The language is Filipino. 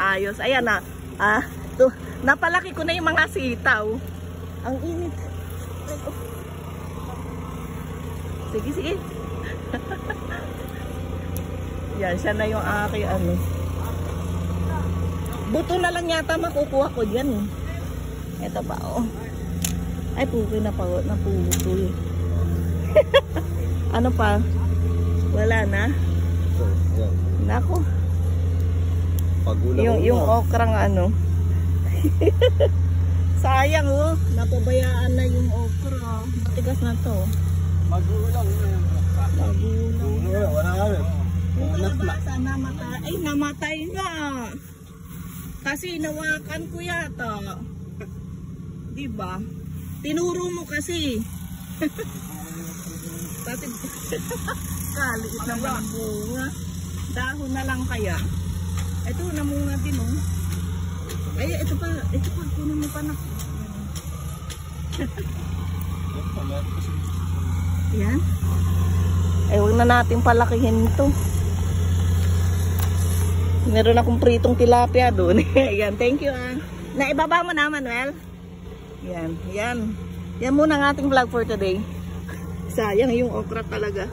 maayos. Ayan na. Napalaki ko na yung mga sitaw. Ang init. Sige, sige. Yan, siya na yung aking ano. Buto na lang yata makukuha ko dyan. Ito ba, oh. Ay, pukoy na naputol. Ano pa? Wala na? Nako. Yung okra nga ano. Sayang oh. Napabayaan na yung okra. Matigas na to. Magulang. Magulang. Wala kami. Namatay. Ay, namatay nga. Kasi inawakan ko yata. Diba? Tinuro mo kasi. Kasi kaliit naman ang bunga. Dahon na lang kaya. Ito, namunga din oh. Ay, ito pa, kunin mo pa na. Yan. Ay, huwag na natin palakihin ito. Meron akong pritong tilapia doon. Yan, thank you ah. Naibaba mo na, Manuel. Yan, yan. Yan muna ang ating vlog for today. Sayang yung okra talaga.